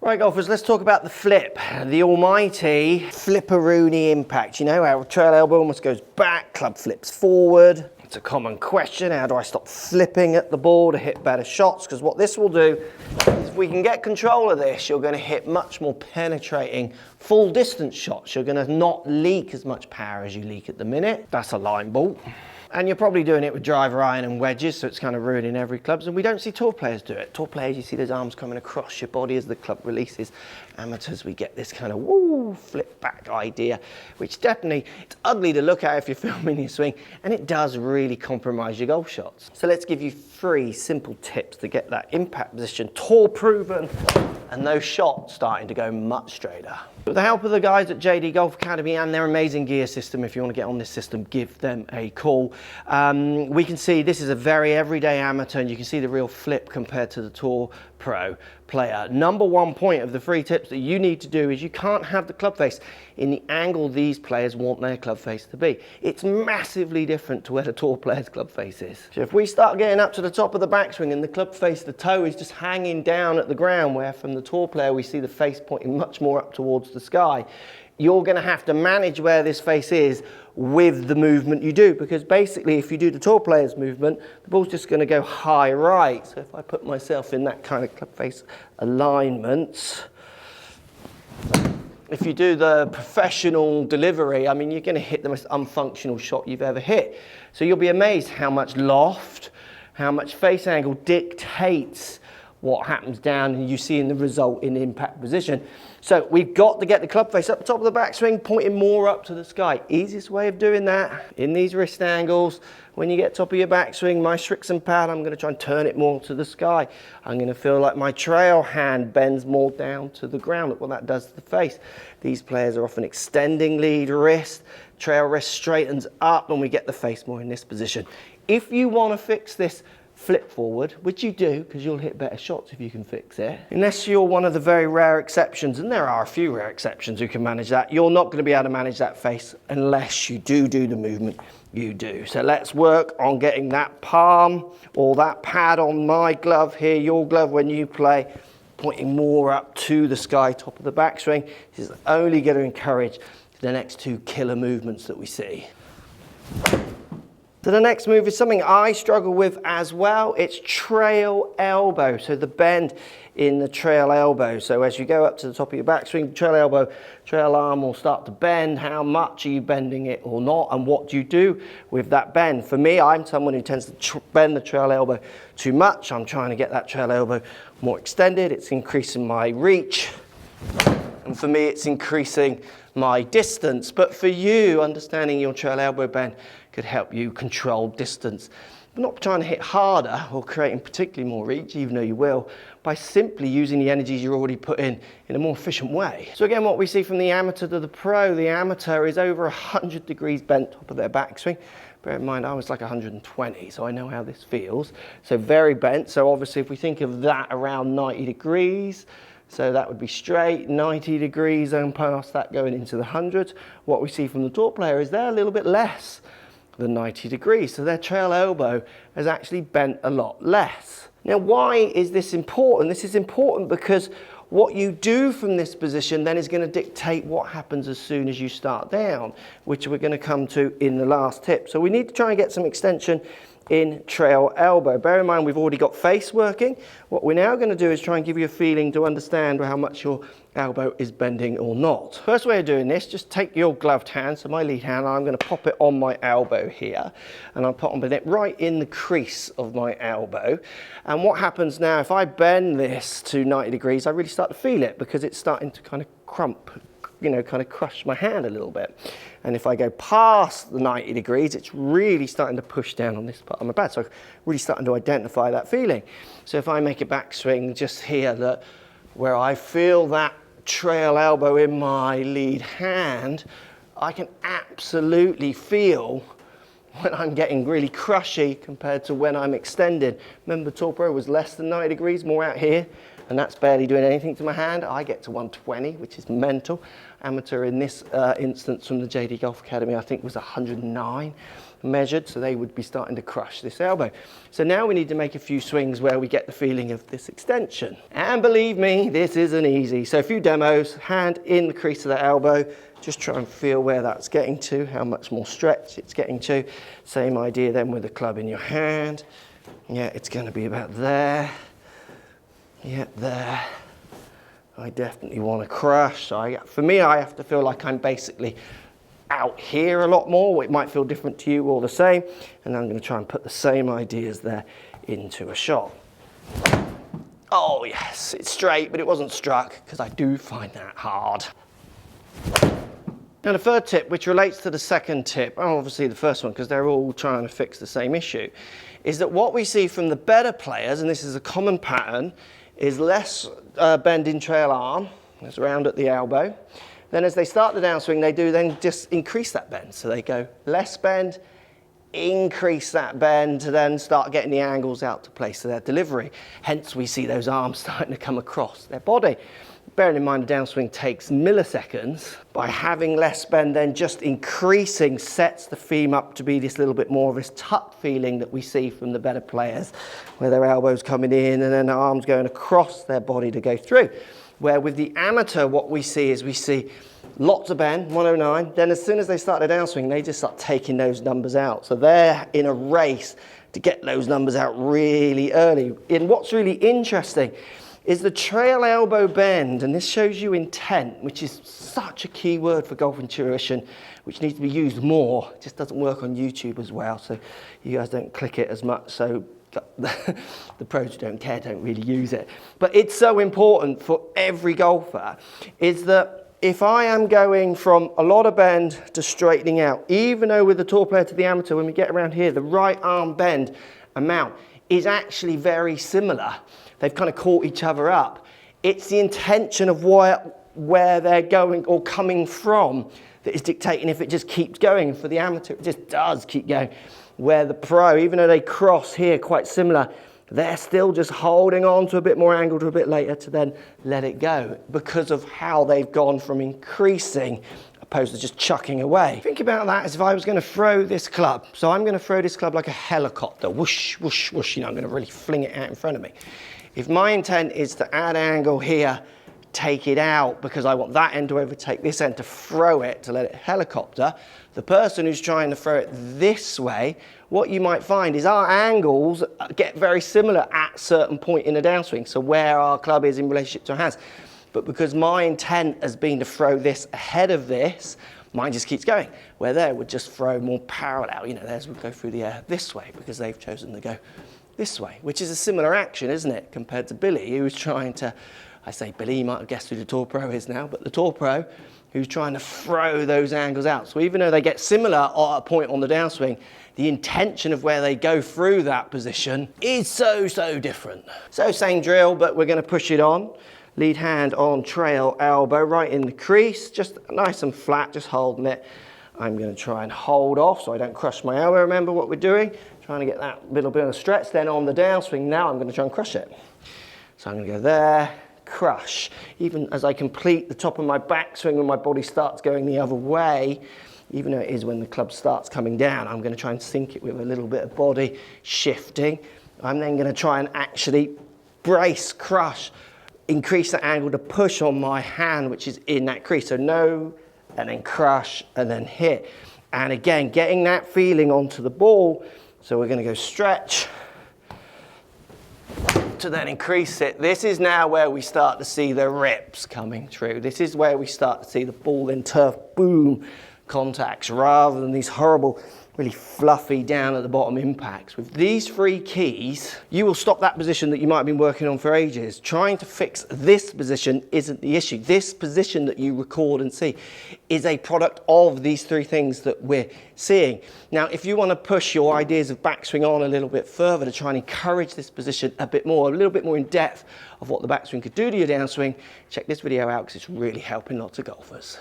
Right, golfers, let's talk about the flip. The almighty flipperoonie impact. You know, our trail elbow almost goes back, club flips forward. It's a common question. How do I stop flipping at the ball to hit better shots? Because what this will do is if we can get control of this, you're going to hit much more penetrating full distance shots. You're going to not leak as much power as you leak at the minute. That's a line ball. And you're probably doing it with driver iron and wedges, so it's kind of ruining every clubs. And we don't see tour players do it. Tour players, you see those arms coming across your body as the club releases. Amateurs, we get this kind of woo, flip back idea, which definitely, it's ugly to look at if you're filming your swing, and it does really compromise your golf shots. So let's give you 3 simple tips to get that impact position tour proven and those shots starting to go much straighter. With the help of the guys at JD Golf Academy and their amazing gear system, if you want to get on this system, give them a call. We can see this is a very everyday amateur, and you can see the real flip compared to the tour pro player. Number 1 point of the 3 tips that you need to do is you can't have the club face in the angle these players want their club face to be. It's massively different to where the tour player's club face is. So if we start getting up to the top of the backswing and the club face, the toe is just hanging down at the ground, where from the tour player we see the face pointing much more up towards the sky, you're going to have to manage where this face is with the movement you do, because basically if you do the tour player's movement, the ball's just going to go high right. So if I put myself in that kind of club face alignment, if you do the professional delivery, I mean, you're going to hit the most unfunctional shot you've ever hit. So you'll be amazed how much loft, how much face angle dictates what happens down, and you see in the result in impact position. So we've got to get the club face up the top of the backswing, pointing more up to the sky. Easiest way of doing that in these wrist angles, when you get top of your backswing, my Strixon pad, I'm going to try and turn it more to the sky. I'm going to feel like my trail hand bends more down to the ground. Look what that does to the face. These players are often extending lead wrist, trail wrist straightens up, and we get the face more in this position. If you want to fix this flip forward, which you do because you'll hit better shots if you can fix it, unless you're one of the very rare exceptions, and there are a few rare exceptions who can manage that, you're not going to be able to manage that face unless you do the movement you do. So let's work on getting that palm or that pad on my glove here, your glove when you play, pointing more up to the sky, top of the backswing. This is only going to encourage the next 2 killer movements that we see. So the next move is something I struggle with as well. It's trail elbow, so the bend in the trail elbow. So as you go up to the top of your backswing, trail elbow, trail arm will start to bend. How much are you bending it or not? And what do you do with that bend? For me, I'm someone who tends to bend the trail elbow too much. I'm trying to get that trail elbow more extended. It's increasing my reach. And for me, it's increasing my distance. But for you, understanding your trail elbow bend could help you control distance. But not trying to hit harder or creating particularly more reach, even though you will, by simply using the energies you're already put in a more efficient way. So again, what we see from the amateur to the pro, the amateur is over 100 degrees bent top of their backswing. Bear in mind, I was like 120, so I know how this feels. So very bent. So obviously, if we think of that around 90 degrees, so that would be straight, 90 degrees, and past that going into the hundreds. What we see from the tour player is they're a little bit less than 90 degrees. So their trail elbow has actually bent a lot less. Now, why is this important? This is important because what you do from this position then is going to dictate what happens as soon as you start down, which we're going to come to in the last tip. So we need to try and get some extension in trail elbow. Bear in mind, we've already got face working. What we're now going to do is try and give you a feeling to understand how much your elbow is bending or not. First way of doing this, just take your gloved hand, so my lead hand, I'm going to pop it on my elbow here, and I'll put it right in the crease of my elbow. And what happens now, if I bend this to 90 degrees, I really start to feel it because it's starting to kind of crump, you know, kind of crush my hand a little bit. And if I go past the 90 degrees, it's really starting to push down on this part of my pad. So I'm really starting to identify that feeling. So if I make a backswing just here, where I feel that trail elbow in my lead hand, I can absolutely feel when I'm getting really crushy compared to when I'm extended. Remember, Tour Pro was less than 90 degrees, more out here, and that's barely doing anything to my hand. I get to 120, which is mental. Amateur in this instance from the JD Golf Academy, I think was 109 measured, so they would be starting to crush this elbow. So now we need to make a few swings where we get the feeling of this extension. And believe me, this isn't easy. So a few demos, hand in the crease of the elbow, just try and feel where that's getting to, how much more stretch it's getting to. Same idea then with the club in your hand. Yeah, it's going to be about there. Yeah, there. I definitely want to crush. So for me, I have to feel like I'm basically out here a lot more. It might feel different to you all the same. And I'm going to try and put the same ideas there into a shot. Oh yes, it's straight, but it wasn't struck because I do find that hard. Now the third tip, which relates to the second tip, obviously the first one, because they're all trying to fix the same issue, is that what we see from the better players, and this is a common pattern, is less bend in trail arm, it's round at the elbow. Then as they start the downswing, they do then just increase that bend. So they go less bend, increase that bend to then start getting the angles out to place of their delivery. Hence we see those arms starting to come across their body. Bearing in mind the downswing takes milliseconds, by having less bend then just increasing sets the theme up to be this little bit more of this tuck feeling that we see from the better players, where their elbows coming in and then the arms going across their body to go through. Where with the amateur what we see is we see lots of bend, 109, then as soon as they start their downswing they just start taking those numbers out. So they're in a race to get those numbers out really early. And what's really interesting is the trail elbow bend, and this shows you intent, which is such a key word for golf intuition, which needs to be used more. It just doesn't work on YouTube as well, so you guys don't click it as much, so the pros who don't care don't really use it. But it's so important for every golfer, is that if I am going from a lot of bend to straightening out, even though with the tour player to the amateur, when we get around here, the right arm bend amount is actually very similar. They've kind of caught each other up. It's the intention of where they're going or coming from that is dictating if it just keeps going. For the amateur, it just does keep going. Where the pro, even though they cross here quite similar, they're still just holding on to a bit more angle to a bit later to then let it go because of how they've gone from increasing opposed to just chucking away. Think about that as if I was going to throw this club. So I'm going to throw this club like a helicopter, whoosh, whoosh, whoosh, you know, I'm going to really fling it out in front of me. If my intent is to add angle here, take it out because I want that end to overtake this end to throw it, to let it helicopter, the person who's trying to throw it this way, what you might find is our angles get very similar at a certain point in the downswing, so where our club is in relationship to our hands. But because my intent has been to throw this ahead of this, mine just keeps going. Where they would just throw more parallel, you know, theirs would go through the air this way because they've chosen to go this way, which is a similar action, isn't it, compared to Billy, who was trying to, I say Billy, you might have guessed who the Tour Pro is now, but the Tour Pro who's trying to throw those angles out. So even though they get similar at a point on the downswing, the intention of where they go through that position is so different. So same drill, but we're going to push it on. Lead hand on trail elbow, right in the crease, just nice and flat, just holding it. I'm going to try and hold off so I don't crush my elbow. Remember what we're doing? Trying to get that little bit of stretch. Then on the downswing, now I'm going to try and crush it. So I'm going to go there, crush. Even as I complete the top of my backswing when my body starts going the other way, even though it is when the club starts coming down, I'm going to try and sink it with a little bit of body shifting. I'm then going to try and actually brace, crush, increase the angle to push on my hand, which is in that crease. So no, and then crush, and then hit. And again, getting that feeling onto the ball. So we're going to go stretch to then increase it. This is now where we start to see the rips coming through. This is where we start to see the ball in turf, boom, contacts, rather than these horrible, really fluffy down at the bottom impacts. With these three keys, you will stop that position that you might have been working on for ages. Trying to fix this position isn't the issue. This position that you record and see is a product of these three things that we're seeing. Now, if you want to push your ideas of backswing on a little bit further to try and encourage this position a bit more, a little bit more in depth of what the backswing could do to your downswing, check this video out because it's really helping lots of golfers.